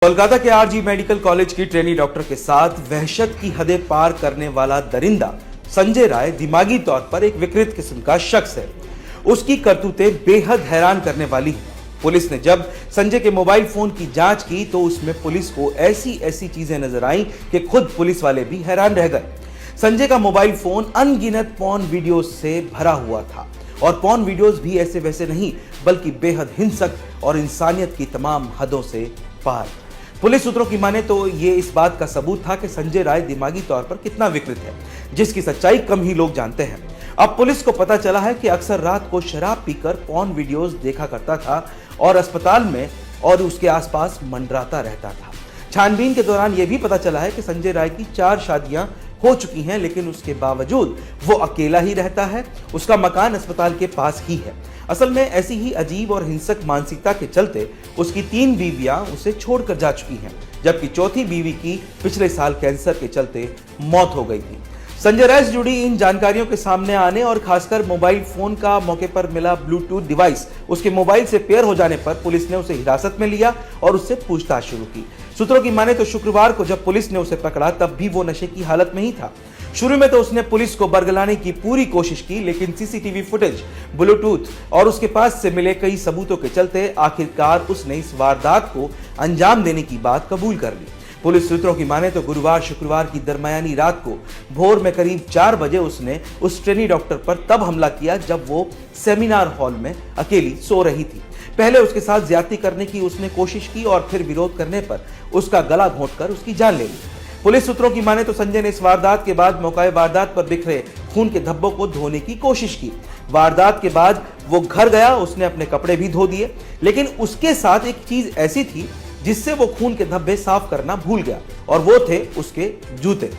कोलकाता के RG medical college की trainee doctor के साथ वहशत की हदें पार करने वाला दरिंदा संजय राय दिमागी तौर पर एक विकृत किस्म का शख्स है। उसकी करतूतें बेहद हैरान करने वाली हैं। पुलिस ने जब संजय के मोबाइल फोन की जांच की तो उसमें पुलिस को ऐसी ऐसी चीजें नजर आईं कि खुद पुलिस वाले भी हैरान रह गए। संजय का मोबाइल फोन अनगिनत पॉर्न वीडियोस से भरा हुआ था और पॉर्न वीडियोस भी ऐसे वैसे नहीं बल्कि बेहद हिंसक और इंसानियत की तमाम हदों से पार। पुलिस सूत्रों की माने तो ये इस बात का सबूत था कि संजय राय दिमागी तौर पर कितना विकृत है, जिसकी सच्चाई कम ही लोग जानते हैं। अब पुलिस को पता चला है कि अक्सर रात को शराब पीकर पॉर्न वीडियोस देखा करता था और अस्पताल में और उसके आसपास मंडराता रहता था। छानबीन के दौरान यह भी पता चला है कि संजय राय की 4 शादियां हो चुकी हैं, लेकिन उसके बावजूद वो अकेला ही रहता है। उसका मकान अस्पताल के पास ही है। असल में ऐसी ही अजीब और हिंसक मानसिकता के चलते उसकी 3 बीवियां उसे छोड़कर जा चुकी हैं, जबकि चौथी बीवी की पिछले साल कैंसर के चलते मौत हो गई थी। संजय राय से जुड़ी इन जानकारियों के सामने आने और खासकर मोबाइल फोन का मौके पर मिला ब्लूटूथ डिवाइस उसके मोबाइल से पेयर हो जाने पर पुलिस ने उसे हिरासत में लिया और उससे पूछताछ शुरू की। सूत्रों की माने तो शुक्रवार को जब पुलिस ने उसे पकड़ा तब भी वो नशे की हालत में ही था। शुरू में तो उसने पुलिस को बरगलाने की पूरी कोशिश की, लेकिन सीसीटीवी फुटेज, ब्लूटूथ और उसके पास से मिले कई सबूतों के चलते आखिरकार उसने इस वारदात को अंजाम देने की बात कबूल कर ली। पुलिस सूत्रों की माने तो गुरुवार शुक्रवार की दरमियानी रात को भोर में करीब 4 बजे उसने उस ट्रेनी डॉक्टर पर तब हमला किया जब वो सेमिनार हॉल में अकेली सो रही थी। पहले उसके साथ ज्यादती करने की उसने कोशिश की और फिर विरोध करने पर उसका गला घोंटकर उसकी जान ले ली। पुलिस सूत्रों की माने तो संजय ने इस वारदात के बाद मौके वारदात पर बिखरे खून के धब्बों को धोने की कोशिश की। वारदात के बाद वो घर गया, उसने अपने कपड़े भी धो दिए, लेकिन उसके साथ एक चीज ऐसी थी जिससे वो खून के धब्बे साफ करना भूल गया और वो थे उसके जूते।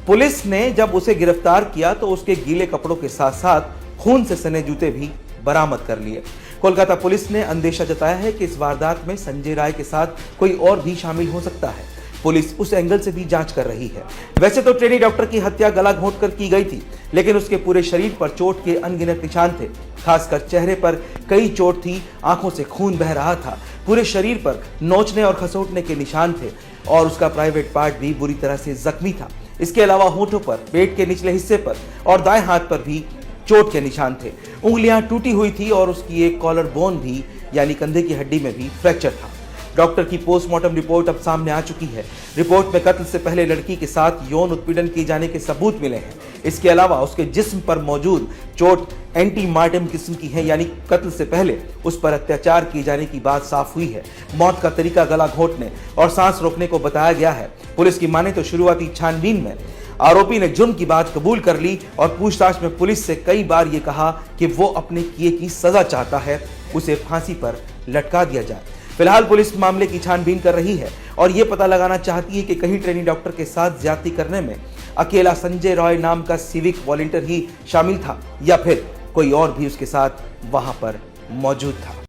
पुलिस ने जब उसे गिरफ्तार किया तो उसके गीले कपड़ों के साथ साथ खून से सने जूते भी बरामद कर लिए। कोलकाता पुलिस ने अंदेशा जताया है कि इस वारदात में संजय राय के साथ कोई और भी शामिल हो सकता है। पुलिस उस एंगल से भी जांच कर रही है। वैसे तो ट्रेनी डॉक्टर की हत्या गला घोंटकर की गई थी, लेकिन उसके पूरे शरीर पर चोट के अनगिनत निशान थे। खासकर चेहरे पर कई चोट थी, आंखों से खून बह रहा था, पूरे शरीर पर नोचने और खसोटने के निशान थे और उसका प्राइवेट पार्ट भी बुरी तरह से जख्मी था। इसके अलावा होठों पर, पेट के निचले हिस्से पर और दाएं हाथ पर भी चोट के निशान थे। उंगलियां टूटी हुई थी और उसकी एक कॉलर बोन भी यानी कंधे की हड्डी में भी फ्रैक्चर था। डॉक्टर की पोस्टमार्टम रिपोर्ट अब सामने आ चुकी है। रिपोर्ट में कत्ल से पहले लड़की के साथ यौन उत्पीड़न किए जाने के सबूत मिले हैं। इसके अलावा उसके जिस्म पर मौजूद चोट एंटीमार्टम किस्म की है, यानी कत्ल से पहले उस पर अत्याचार किए जाने की बात साफ हुई है। मौत का तरीका गला घोंटने और सांस रोकने को बताया गया है। पुलिस की माने तो शुरुआती छानबीन में आरोपी ने जुर्म की बात कबूल कर ली और पूछताछ में पुलिस से कई बार ये कहा कि वो अपने किए की सजा चाहता है, उसे फांसी पर लटका दिया जाए। फिलहाल पुलिस मामले की छानबीन कर रही है और ये पता लगाना चाहती है कि कहीं ट्रेनी डॉक्टर के साथ ज्यादती करने में अकेला संजय रॉय नाम का सिविक वॉलंटियर ही शामिल था या फिर कोई और भी उसके साथ वहां पर मौजूद था।